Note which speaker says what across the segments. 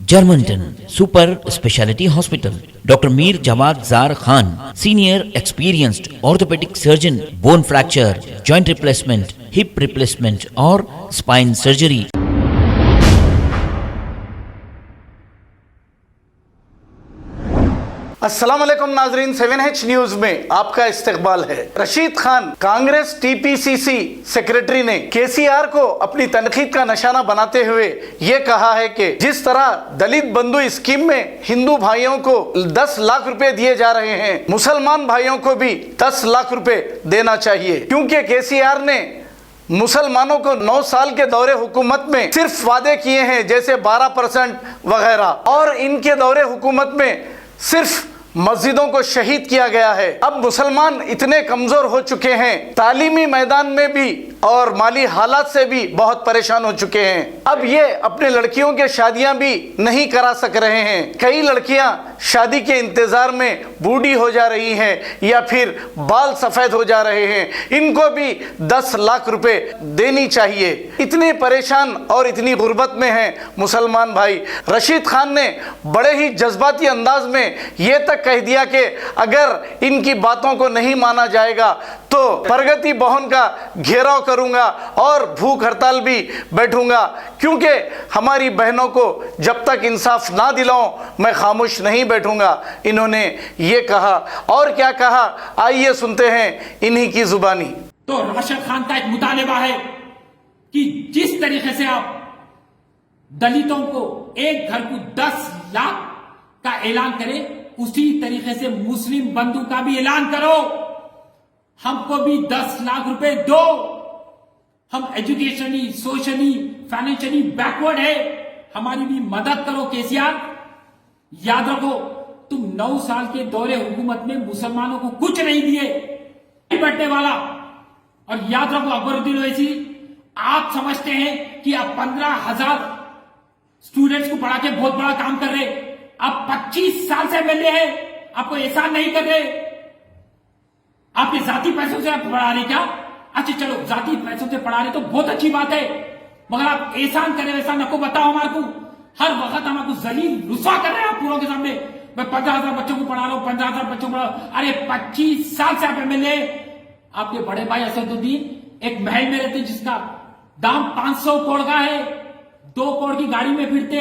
Speaker 1: Germantown Super Speciality Hospital. Dr. Mir Jawad Zar Khan, senior experienced orthopedic surgeon, bone fracture, joint replacement, hip replacement or spine surgery.
Speaker 2: अस्सलाम वालेकुम नाजरीन, 7H news में आपका इस्तकबाल है। Rashid Khan Congress TPCC secretary ने केसीआर को अपनी तनकीद का निशाना बनाते हुए ये कहा है कि जिस तरह दलित बंधु स्कीम में हिंदू भाइयों को 10 लाख रुपए दिए जा रहे हैं, मुसलमान भाइयों को भी 10 लाख रुपए देना चाहिए, क्योंकि केसीआर ने मुसलमानों को 9 साल के दौरे हुकूमत में सिर्फ वादे किए हैं, जैसे 12% वगैरह, और इनके दौरे हुकूमत में सिर्फ मस्जिदों को शहीद किया गया है। अब मुसलमान इतने कमजोर हो चुके हैं, तालीमी मैदान में भी और माली हालात से भी बहुत परेशान हो चुके हैं। अब ये अपने लड़कियों के शादियां भी नहीं करा सक रहे हैं। कई लड़कियां शादी के इंतजार में बूढ़ी हो जा रही हैं या फिर बाल सफेद हो जा रहे हैं। इनको भी 10 लाख रुपए देनी चाहिए। इतने परेशान और इतनी गुर्बत में हैं मुसलमान भाई। रशीद खान ने बड़े ही जज्बाती अंदाज में ये तक कह दिया कि अगर इनकी बातों को नहीं माना जाएगा तो प्रगति भवन का घेराव करूंगा और भूख हड़ताल भी बैठूंगा, क्योंकि हमारी बहनों को जब तक इंसाफ ना दिलाऊं मैं खामोश नहीं बैठूंगा। इन्होंने ये कहा, और क्या कहा आइए सुनते हैं इन्हीं की जुबानी।
Speaker 3: तो राशिद खान का एक मुतालिबा है कि जिस तरीके से आप दलितों को एक घर को 10 लाख का ऐलान करें, उसी तरीके से मुस्लिम बंधु का भी ऐलान करो। हमको भी 10 लाख रुपए दो। हम एजुकेशनली, सोशली, फाइनेंशियली बैकवर्ड है, हमारी भी मदद करो केसीआर। याद रखो, तुम 9 साल के दौरे हुकूमत में मुसलमानों को कुछ नहीं दिए, बैठने वाला। और याद रखो अकबरुद्दीन ओवैसी, आप समझते हैं कि आप 15,000 स्टूडेंट्स को पढ़ा के बहुत बड़ा काम कर रहे, आप 25 साल से एमएलए हैं, आपको एहसान नहीं कर रहे। आपके जाति पैसों से आप पढ़ा रहे क्या? अच्छा चलो, जाति पैसों से पढ़ा रहे तो बहुत अच्छी बात है, मगर आप एहसान करें वैसा नको बताओ हमारे को। हर वक्त हमको जलील रुसवा कर रहे हैं आप पूरों के सामने। मैं 15,000 बच्चों को पढ़ा रहा हूं, 15,000 बच्चों को पढ़ा। अरे 25 साल से आप एमएलए। आपके बड़े भाई असदुद्दीन एक महल में रहते जिसका दाम 500 करोड़ का है, 2 करोड़ की गाड़ी में फिरते,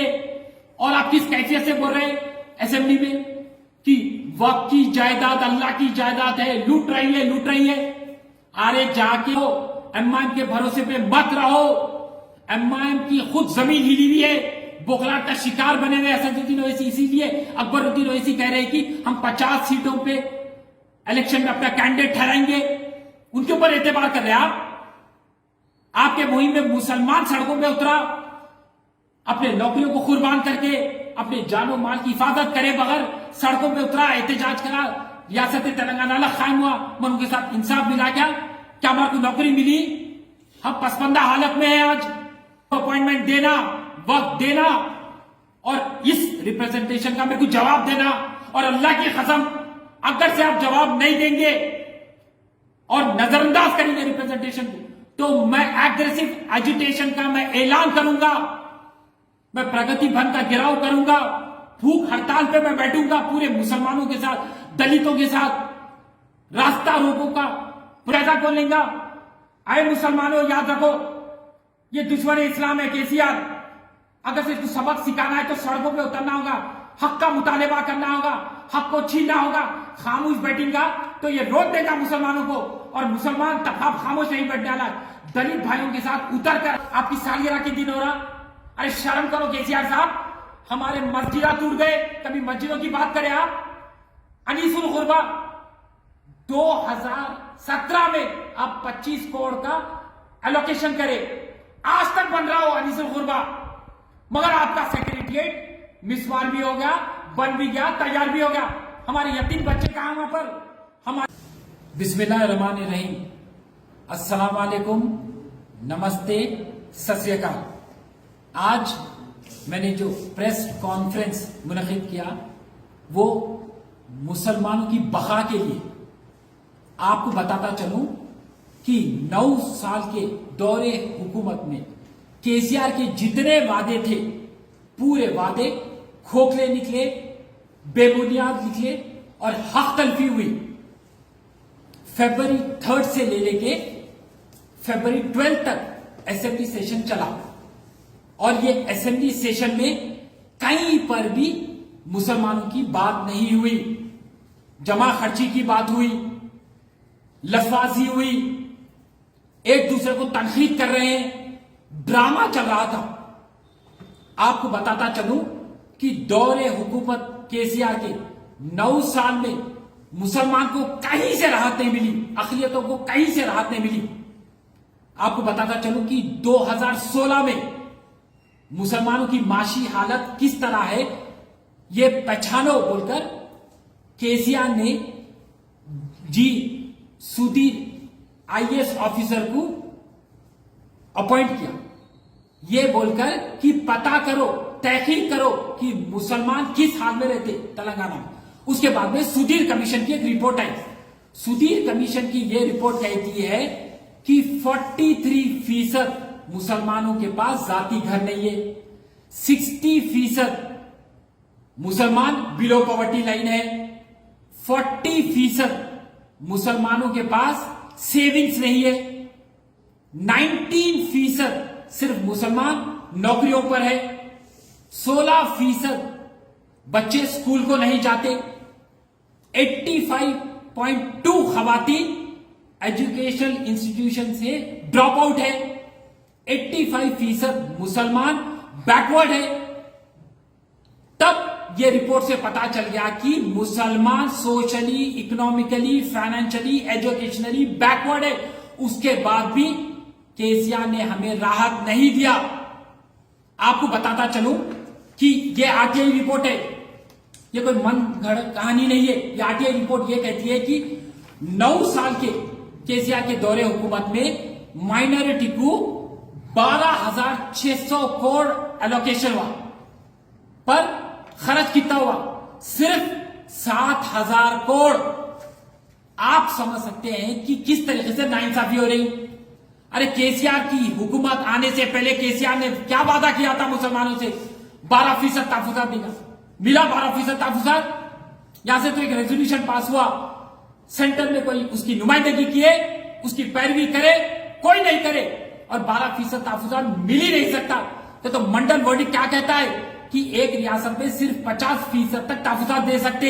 Speaker 3: और आप किस कैफियत से बोल रहे हैं असेंबली में कि वक्त की जायदाद अल्लाह की जायदाद है, लूट रही है, लूट रही है। अरे जाके हो, एमआईएम के भरोसे पे मत रहो। एमआईएम की खुद जमीन हिली हुई है, बोखलाहट का शिकार बने हुए असदुद्दीन ओवैसी। इसीलिए अकबरुद्दीन ओवैसी कह रहे हैं कि हम 50 सीटों पे इलेक्शन में अपना कैंडिडेट ठहराएंगे। उनके ऊपर एतबार कर रहे हैं आप। आपके मुहिम में मुसलमान सड़कों पर उतरा, अपने नौकरियों को कुर्बान करके अपने जानो माल की हिफाजत करे बगैर सड़कों पे उतरा, एहतजाज करा, रियासत तेलंगाना कायम हुआ, मन उनके साथ इंसाफ मिला क्या? क्या हमारे को नौकरी मिली? हम पसमंदा हालत में हैं आज। अपॉइंटमेंट देना, वक्त देना और इस रिप्रेजेंटेशन का मेरे को जवाब देना। और अल्लाह की कसम, अगर से आप जवाब नहीं देंगे और नजरअंदाज करेंगे रिप्रेजेंटेशन को, तो मैं एग्रेसिव एजिटेशन का मैं ऐलान करूंगा। मैं प्रगति भवन का घेराव करूंगा, भूख हड़ताल पे मैं बैठूंगा पूरे मुसलमानों के साथ, दलितों के साथ, रास्ता रोकों का पैदा खोलेंगे। आए मुसलमानों, याद रखो, ये दुश्मन इस्लाम है केसीआर। अगर से इसको सबक सिखाना है तो सड़कों पे उतरना होगा, हक का मुतालिबा करना होगा, हक को छीनना होगा। खामोश बैठेगा तो ये रोक देगा मुसलमानों को, और मुसलमान तब खामोश नहीं बैठ डाला। दलित भाइयों के साथ उतर कर आपकी सालियारा के दिन हो रहा। अरे शर्म करो केसीआर साहब, हमारे मस्जिदा टूट गए, कभी मस्जिदों की बात करें आप। अनीसुल गुरबा 2017 में आप 25 करोड़ का एलोकेशन करें, आज तक बन रहा हो अनीसुल गुरबा, मगर आपका सेक्रेटरिएट मिसवार भी हो गया, बन भी गया, तैयार भी हो गया। हमारे यतीम बच्चे कहां वहां पर? हमारे बिस्मिल्लाहिर्रहमानिर्रहीम, अस्सलाम वालेकुम, नमस्ते, सत श्री अकाल। आज मैंने जो प्रेस कॉन्फ्रेंस मुनक़िद किया वो मुसलमानों की बका के लिए। आपको बताता चलूं कि 9 साल के दौरे हुकूमत में केसीआर के जितने वादे थे पूरे वादे खोखले निकले, बेबुनियाद निकले और हक तलफी हुई। फरवरी 3 से लेके फरवरी 12 तक असेंबली सेशन चला और ये असेंबली सेशन में कहीं पर भी मुसलमानों की बात नहीं हुई। जमा खर्ची की बात हुई, लफाजी हुई, एक दूसरे को तनकीद कर रहे हैं, ड्रामा चल रहा था। आपको बताता चलूं कि दौरे हुकूमत केसीआर के 9 साल में मुसलमान को कहीं से राहत नहीं मिली, अक़लियतों को कहीं से राहत नहीं मिली। आपको बताता चलूं कि 2016 में मुसलमानों की माशी हालत किस तरह है ये पहचानो बोलकर केसीआर ने जी सुधीर आईएएस ऑफिसर को अपॉइंट किया, ये बोलकर कि पता करो, तहकीक करो कि मुसलमान किस हाल में रहते तेलंगाना में। उसके बाद में सुधीर कमीशन की एक रिपोर्ट आई। सुधीर कमीशन की यह रिपोर्ट कहती है कि 43% मुसलमानों के पास जाति घर नहीं है, 60% मुसलमान बिलो पॉवर्टी लाइन है, 40% मुसलमानों के पास सेविंग्स नहीं है, 19% सिर्फ मुसलमान नौकरियों पर है, 16% बच्चे स्कूल को नहीं जाते, 85.2 खवातीन एजुकेशनल इंस्टीट्यूशन से ड्रॉप आउट है, 85% मुसलमान बैकवर्ड है। तब यह रिपोर्ट से पता चल गया कि मुसलमान socially, economically, financially, educationally backward है। उसके बाद भी केसीआर ने हमें राहत नहीं दिया। आपको बताता चलूं कि यह आरटीआई रिपोर्ट है, यह कोई मन गढ़ कहानी नहीं है। यह आरटीआई रिपोर्ट यह कहती है कि 9 साल के केसीआर के दौरे हुकूमत में माइनॉरिटी को 12,600 करोड़ एलोकेशन हुआ, पर खर्च कितना हुआ? सिर्फ 7,000 करोड़। आप समझ सकते हैं कि किस तरीके से नाइंसाफी हो रही। अरे केसीआर की हुकूमत आने से पहले केसीआर ने क्या वादा किया था मुसलमानों से? 12% तहफुजात देगा, मिला 12% तहफुजात। यहां से तो एक रेजोल्यूशन पास हुआ, सेंटर में कोई उसकी नुमाइंदगी किए, उसकी पैरवी करे, कोई नहीं करे, और 12% तहफुजात मिल ही नहीं सकता। तो मंडल बॉडी क्या कहता है कि एक रियासत में सिर्फ 50% तक तहफुजात दे सकते,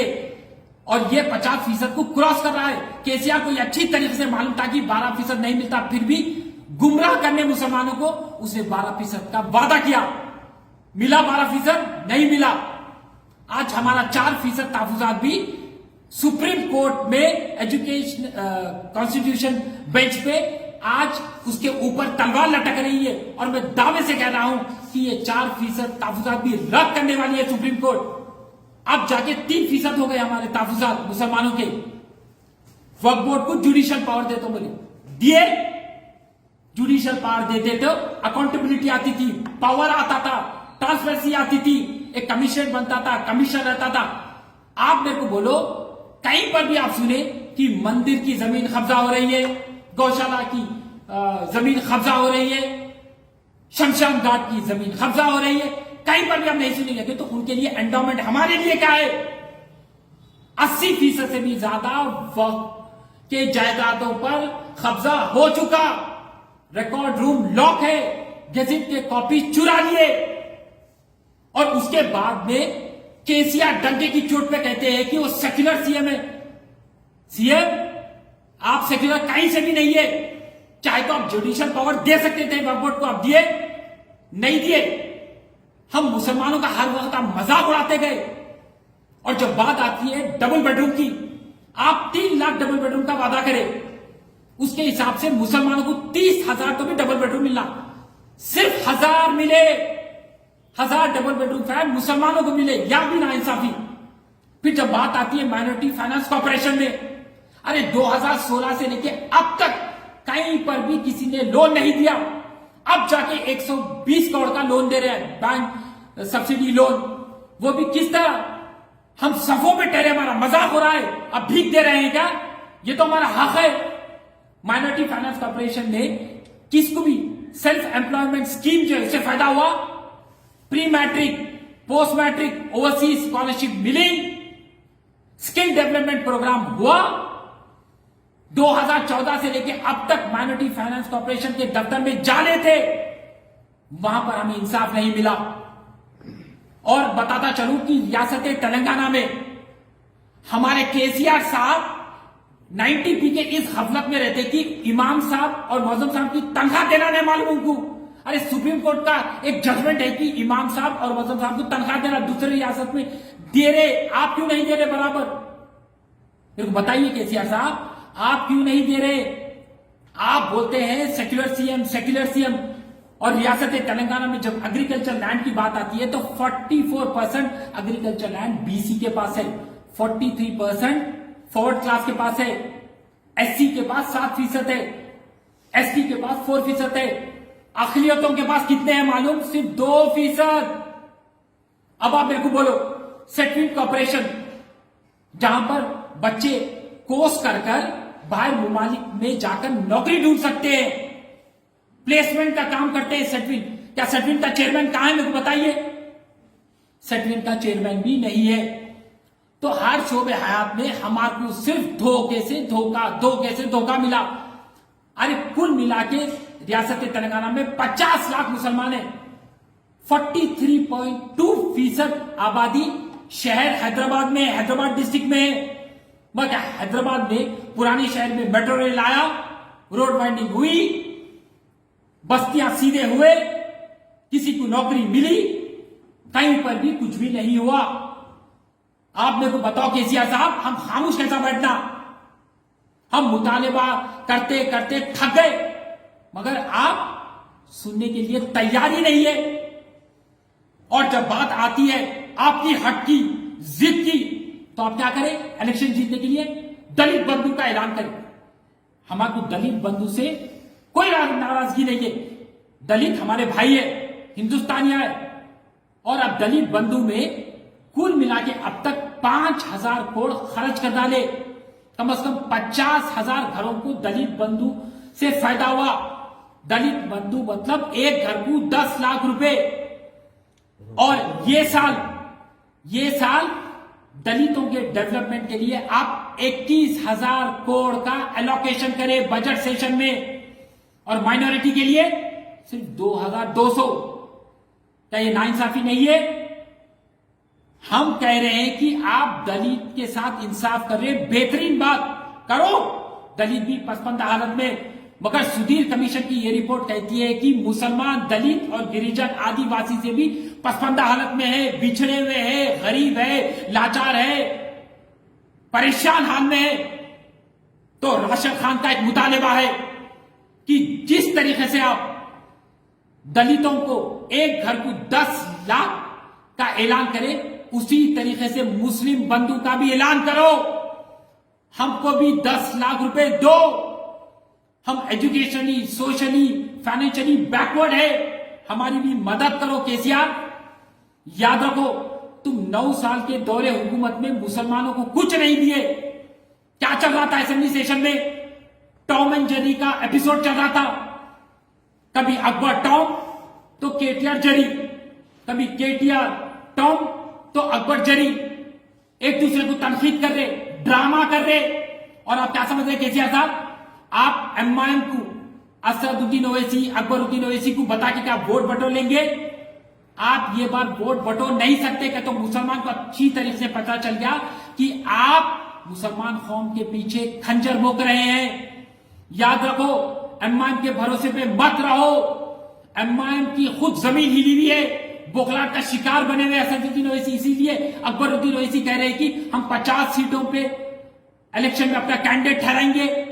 Speaker 3: और ये 50% को क्रॉस कर रहा है। केसीआर को यह अच्छी तरीके से मालूम था कि 12% नहीं मिलता, फिर भी गुमराह करने मुसलमानों को उसने 12% का वादा किया। मिला 12%? नहीं मिला। आज हमारा 4% तहफुजात भी सुप्रीम कोर्ट में एजुकेशन कॉन्स्टिट्यूशन बेंच पे आज उसके ऊपर तलवार लटक रही है, और मैं दावे से कह रहा हूं कि ये 4% तहफुजात भी रद्द करने वाली है सुप्रीम कोर्ट। अब जाके 3% हो गए हमारे तहफुजात मुसलमानों के। वक्फ बोर्ड को जुडिशियल पावर दे तो बोले दिए, जुडिशियल पावर देते तो अकाउंटेबिलिटी आती थी, पावर आता था, ट्रांसपेरेंसी आती थी, एक कमीशन बनता था, कमीशन रहता था। आप मेरे को बोलो कहीं पर भी आप सुने कि मंदिर की जमीन कब्जा हो रही है, गौशाला की जमीन कब्जा हो रही है, शमशान घाट की जमीन कब्जा हो रही है? कहीं पर भी हम नहीं सुनेंगे। तो उनके लिए एंडोमेंट, हमारे लिए क्या है? 80% से भी ज्यादा वक्फ के जायदादों पर कब्जा हो चुका, रिकॉर्ड रूम लॉक है, गजट के कॉपी चुरा लिए, और उसके बाद में केसीआर डंके की चोट पे कहते हैं कि वो सेक्युलर सीएम है। सीएम आप सेक्युलर कहीं से भी नहीं है। चाहे तो आप जुडिशियल पावर दे सकते थे वक्फ बोर्ड को, आप दिए नहीं दिए। हम मुसलमानों का हर वक्त आप मजाक उड़ाते गए, और जब बात आती है डबल बेडरूम की, आप 3 लाख डबल बेडरूम का वादा करें, उसके हिसाब से मुसलमानों को 30,000 तो भी डबल बेडरूम मिलना, सिर्फ 1,000 मिले। 1,000 डबल बेडरूम फ्लैट मुसलमानों को मिले, या भी ना इंसाफी। फिर जब बात आती है माइनॉरिटी फाइनेंस कॉर्पोरेशन में, अरे 2016 से लेके अब तक कहीं पर भी किसी ने लोन नहीं दिया। अब जाके 120 करोड़ का लोन दे रहे हैं, बैंक सब्सिडी लोन, वो भी किस तरह? हम सफों पे ठहरे, हमारा मजाक हो रहा है, अब भीख दे रहे हैं क्या? ये तो हमारा हक है। माइनॉरिटी फाइनेंस कॉर्पोरेशन ने किसको भी सेल्फ एम्प्लॉयमेंट स्कीम जो है उससे फायदा हुआ? Pre matric, post matric overseas scholarship मिली, स्किल डेवलपमेंट प्रोग्राम हुआ। 2014 से लेकर अब तक माइनॉरिटी फाइनेंस कॉर्पोरेशन के दफ्तर में जाने थे, वहां पर हमें इंसाफ नहीं मिला। और बताता चलूं कि रियासत तेलंगाना में हमारे केसीआर साहब 90p के इस गफलत में रहते कि इमाम साहब और मौजूम साहब की तनख्वाह देना नहीं मालूम उनको। अरे सुप्रीम कोर्ट का एक जजमेंट है कि इमाम साहब और मौजूम साहब को तनख्वाह देना दूसरी रियासत में दे रहे, आप क्यों नहीं दे रहे बराबर? मेरे को बताइए केसीआर साहब, आप क्यों नहीं दे रहे? आप बोलते हैं सेक्युलर सीएम, सेक्युलर सीएम, और रियासत तेलंगाना में जब एग्रीकल्चर लैंड की बात आती है तो 44% एग्रीकल्चर लैंड बीसी के पास है, 43% फॉरवर्ड क्लास के पास है, एससी के पास 7% है, एसटी के पास 4% है, अखिलियतों के पास कितने हैं मालूम? सिर्फ 2%। अब आप मेरे को बोलो, सेटलमेंट कॉर्पोरेशन जहां पर बच्चे कोर्स कर बाहर मुमालिक में जाकर नौकरी ढूंढ सकते हैं, प्लेसमेंट का काम करते हैं सेटलमेंट, क्या सेटलमेंट का चेयरमैन कहां है मेरे को बताइए? सेटलमेंट का चेयरमैन भी नहीं है। तो हर शोबे हयात में हमारे को सिर्फ धोखे से धोखा मिला। अरे कुल मिला के रियासत तेलंगाना में 50 लाख मुसलमान है, 43.2% आबादी शहर हैदराबाद में, हैदराबाद डिस्ट्रिक्ट में है। मगर हैदराबाद में पुराने शहर में मेट्रो रेल आया, रोड वाइंडिंग हुई, बस्तियां सीधे हुए, किसी को नौकरी मिली, कहीं पर भी कुछ भी नहीं हुआ। आप मेरे को बताओ केसीआर साहब, हम खामोश कैसा बैठना? हम मुतालिबा करते करते थक गए, मगर आप सुनने के लिए तैयार ही नहीं है। और जब बात आती है आपकी हक की, जिद की, तो आप क्या करें? इलेक्शन जीतने के लिए दलित बंधु का ऐलान करें। हमारे को दलित बंधु से कोई नाराजगी नहीं है, दलित हमारे भाई है, हिंदुस्तानिया है। और अब दलित बंधु में कुल मिला के अब तक 5,000 करोड़ खर्च कर डाले, कम से कम 50,000 घरों को दलित बंधु से फायदा हुआ। दलित बंधु मतलब एक घर को 10 लाख रुपए। और ये साल दलितों के डेवलपमेंट के लिए आप 21,000 करोड़ का एलोकेशन करें बजट सेशन में, और माइनॉरिटी के लिए सिर्फ 2,200। क्या ये नाइंसाफी नहीं है? हम कह रहे हैं कि आप दलित के साथ इंसाफ कर रहे, बेहतरीन बात करो, दलित भी पसमानदा हालत में। मगर सुधीर कमीशन की यह रिपोर्ट कहती है कि मुसलमान, दलित और गिरिजन आदिवासी से भी पसमानदा हालत में है, बिछड़े हुए है, गरीब है, लाचार है, परेशान हाल में है। तो राशिद खान का एक मुतालिबा है कि जिस तरीके से आप दलितों को एक घर को 10 लाख का ऐलान करें, उसी तरीके से मुस्लिम बंधु का भी ऐलान करो, हमको भी 10 लाख रुपए दो। हम एजुकेशनली, सोशली, फाइनेंशियली बैकवर्ड है, हमारी भी मदद करो केसीआर। याद रखो, तुम 9 साल के दौरे हुकूमत में मुसलमानों को कुछ नहीं दिए। क्या चल रहा था असेंबली सेशन में? टॉम एंड जेरी का एपिसोड चल रहा था। कभी अकबर टॉम तो केटीआर जेरी, कभी केटीआर टॉम तो अकबर जेरी, एक दूसरे को तनकीद कर रहे, ड्रामा कर रहे। और आप क्या समझ रहे केसीआर साहब? आप एमआईएम को, असदुद्दीन ओवैसी, अकबरुद्दीन ओवैसी को बता के क्या वोट बटोर लेंगे? आप ये बार वोट बटोर नहीं सकते। क्या तो मुसलमान को अच्छी तरीके से पता चल गया कि आप मुसलमान कौम के पीछे खंजर भोंक रहे हैं। याद रखो, एमआईएम के भरोसे पे मत रहो। एमआईएम की खुद जमीन हिली हुई है, बोखलाट का शिकार बने हुए असदुद्दीन ओवैसी। इसीलिए अकबरुद्दीन ओवैसी कह रहे हैं कि हम 50 सीटों पे इलेक्शन में अपना कैंडिडेट ठहराएंगे।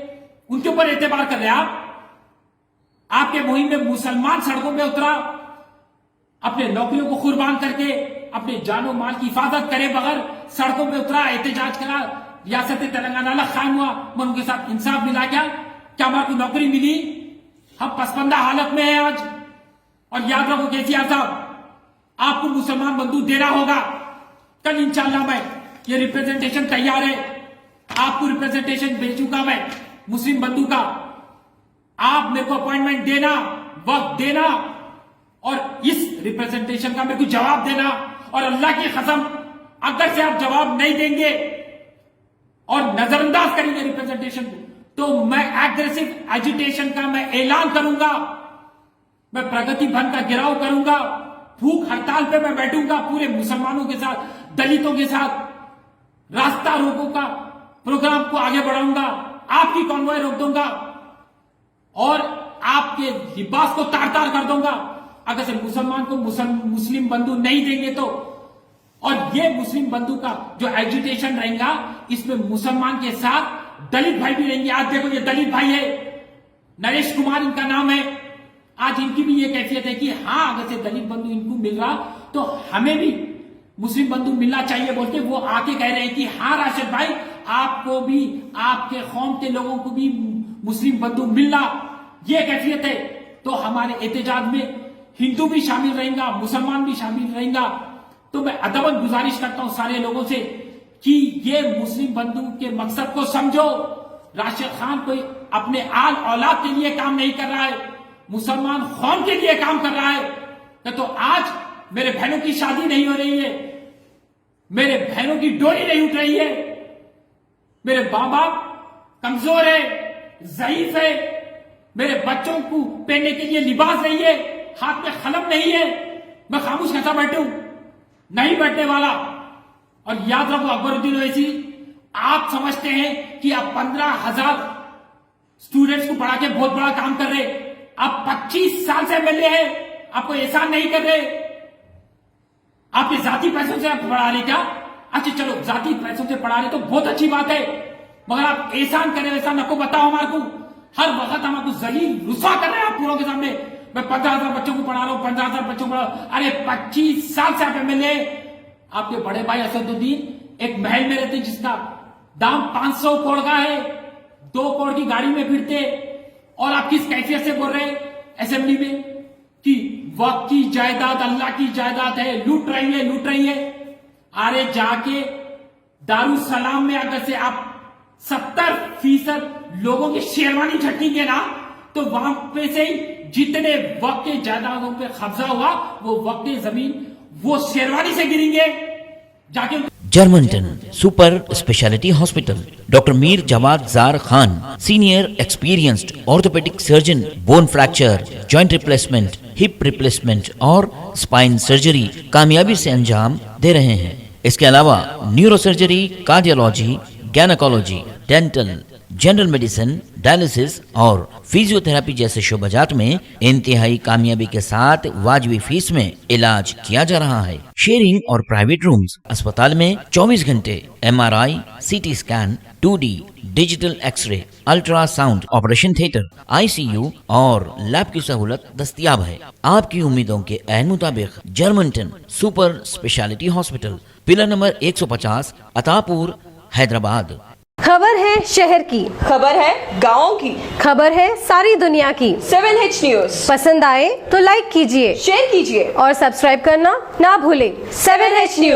Speaker 3: उनके ऊपर एतबार कर रहे हैं आप। आपके मुहिम में मुसलमान सड़कों पे उतरा, अपने नौकरियों को कुर्बान करके, अपने जानो माल की हिफाजत करे बगैर सड़कों पे उतरा, एहतजाज करा, रियासत तेलंगाना कायम हुआ, मन उनके साथ इंसाफ मिला क्या? क्या हमारी कोई नौकरी मिली? हम पसमानदा हालत में हैं आज। और याद रखो केसीआर साहब, आपको मुसलमान बंधु देना होगा। कल इंशाल्लाह मैं, ये रिप्रेजेंटेशन तैयार है, आपको रिप्रेजेंटेशन भेजूंगा मैं मुस्लिम बंधु का। आप मेरे को अपॉइंटमेंट देना, वक्त देना, और इस रिप्रेजेंटेशन का मेरे को जवाब देना। और अल्लाह की कसम अगर से आप जवाब नहीं देंगे और नजरअंदाज करेंगे रिप्रेजेंटेशन को, तो मैं एग्रेसिव एजिटेशन का मैं ऐलान करूंगा। मैं प्रगति भवन का घेराव करूंगा, भूख हड़ताल पे मैं बैठूंगा पूरे मुसलमानों के साथ, दलितों के साथ, रास्ता रोको का प्रोग्राम को आगे बढ़ाऊंगा, आपकी कॉन्वॉय रोक दूंगा और आपके लिबास को तार तार कर दूंगा अगर से मुसलमान को मुस्लिम बंधु नहीं देंगे तो। और ये मुस्लिम बंधु का जो एजिटेशन रहेगा इसमें मुसलमान के साथ दलित भाई भी रहेंगे। आज देखो ये दलित भाई है, नरेश कुमार इनका नाम है। आज इनकी भी ये कैफियत है कि हाँ अगर से दलित बंधु इनको मिल रहा तो हमें भी मुस्लिम बंधु मिलना चाहिए बोल के वो आके कह रहे हैं कि हाँ राशिद भाई आपको भी, आपके कौम के लोगों को भी मुस्लिम बंधु मिलना, ये कैफियत है। तो हमारे एहतजाज में हिंदू भी शामिल रहेगा, मुसलमान भी शामिल रहेगा। तो मैं अदबन गुजारिश करता हूं सारे लोगों से कि ये मुस्लिम बंधु के मकसद को समझो। राशिद खान कोई अपने आल औलाद के लिए काम नहीं कर रहा है, मुसलमान कौम के लिए काम कर रहा है। तो आज मेरे बहनों की शादी नहीं हो रही है, मेरे बहनों की डोरी नहीं उठ रही है, मेरे मां बाप कमजोर है, ज़ईफ है, मेरे बच्चों को पहनने के लिए लिबास नहीं है, हाथ में कलम नहीं है, मैं खामोश कैसा बैठूं? नहीं बैठने वाला। और याद रखो अकबरुद्दीन ओवैसी, आप समझते हैं कि आप 15,000 स्टूडेंट्स को पढ़ा के बहुत बड़ा काम कर रहे, आप 25 साल से एमएलए हैं, आपको एहसान नहीं कर रहे, आपके जाति पैसों से आप पढ़ा रहे क्या? अच्छा चलो जाति पैसों से पढ़ा रहे तो बहुत अच्छी बात है, मगर आप एहसान करें वैसा नको बताओ हमारे को। हर वक्त हम आपको जलील रुसवा कर रहे हैं आप पूरों के सामने। मैं 15,000 बच्चों को पढ़ा रहा हूं, 15,000 बच्चों को पढ़ा, अरे 25 साल से आप एमएलए। आपके बड़े भाई असदुद्दीन एक महल में रहते जिसका दाम 500 करोड़ का है, 2 करोड़ की गाड़ी में फिरते, और आप किस कैफियत से बोल रहे हैं असेंबली में कि वक्त की जायदाद अल्लाह की जायदाद है, लूट रही है, लूट रही है। अरे जाके दारुसलाम में अगर से आप 70% लोगों की शेरवानी झटकेंगे ना तो वहां पे से ही जितने वक्त के जायदादों पे कब्जा हुआ वो वक्त की जमीन वो शेरवानी से गिरेंगे जाके।
Speaker 1: जर्मनटन super speciality hospital, doctor Mir Jamat Jar Khan, senior experienced orthopaedic surgeon, bone fracture, joint replacement, hip replacement और स्पाइन सर्जरी कामयाबी से अंजाम दे रहे हैं। इसके अलावा neuro surgery, cardiology, gynaecology, dental, general medicine, dialysis और फिजियोथेरेपी जैसे शोबाजात में इंतहाई कामयाबी के साथ वाजबी फीस में इलाज किया जा रहा है। शेयरिंग और प्राइवेट रूम्स, अस्पताल में 24 घंटे MRI, CT scan, 2D digital x-ray, ultrasound, operation theatre, ICU और लैब की सहूलत दस्तयाब है। आपकी उम्मीदों के ऐन मुताबिक Germanten super speciality hospital, pillar number 150, Attapur, Hyderabad.
Speaker 4: खबर है शहर की,
Speaker 5: खबर है गाँव की,
Speaker 4: खबर है सारी दुनिया की।
Speaker 5: 7H न्यूज
Speaker 4: पसंद आए तो लाइक कीजिए,
Speaker 5: शेयर कीजिए
Speaker 4: और सब्सक्राइब करना ना भूलें।
Speaker 5: 7H news.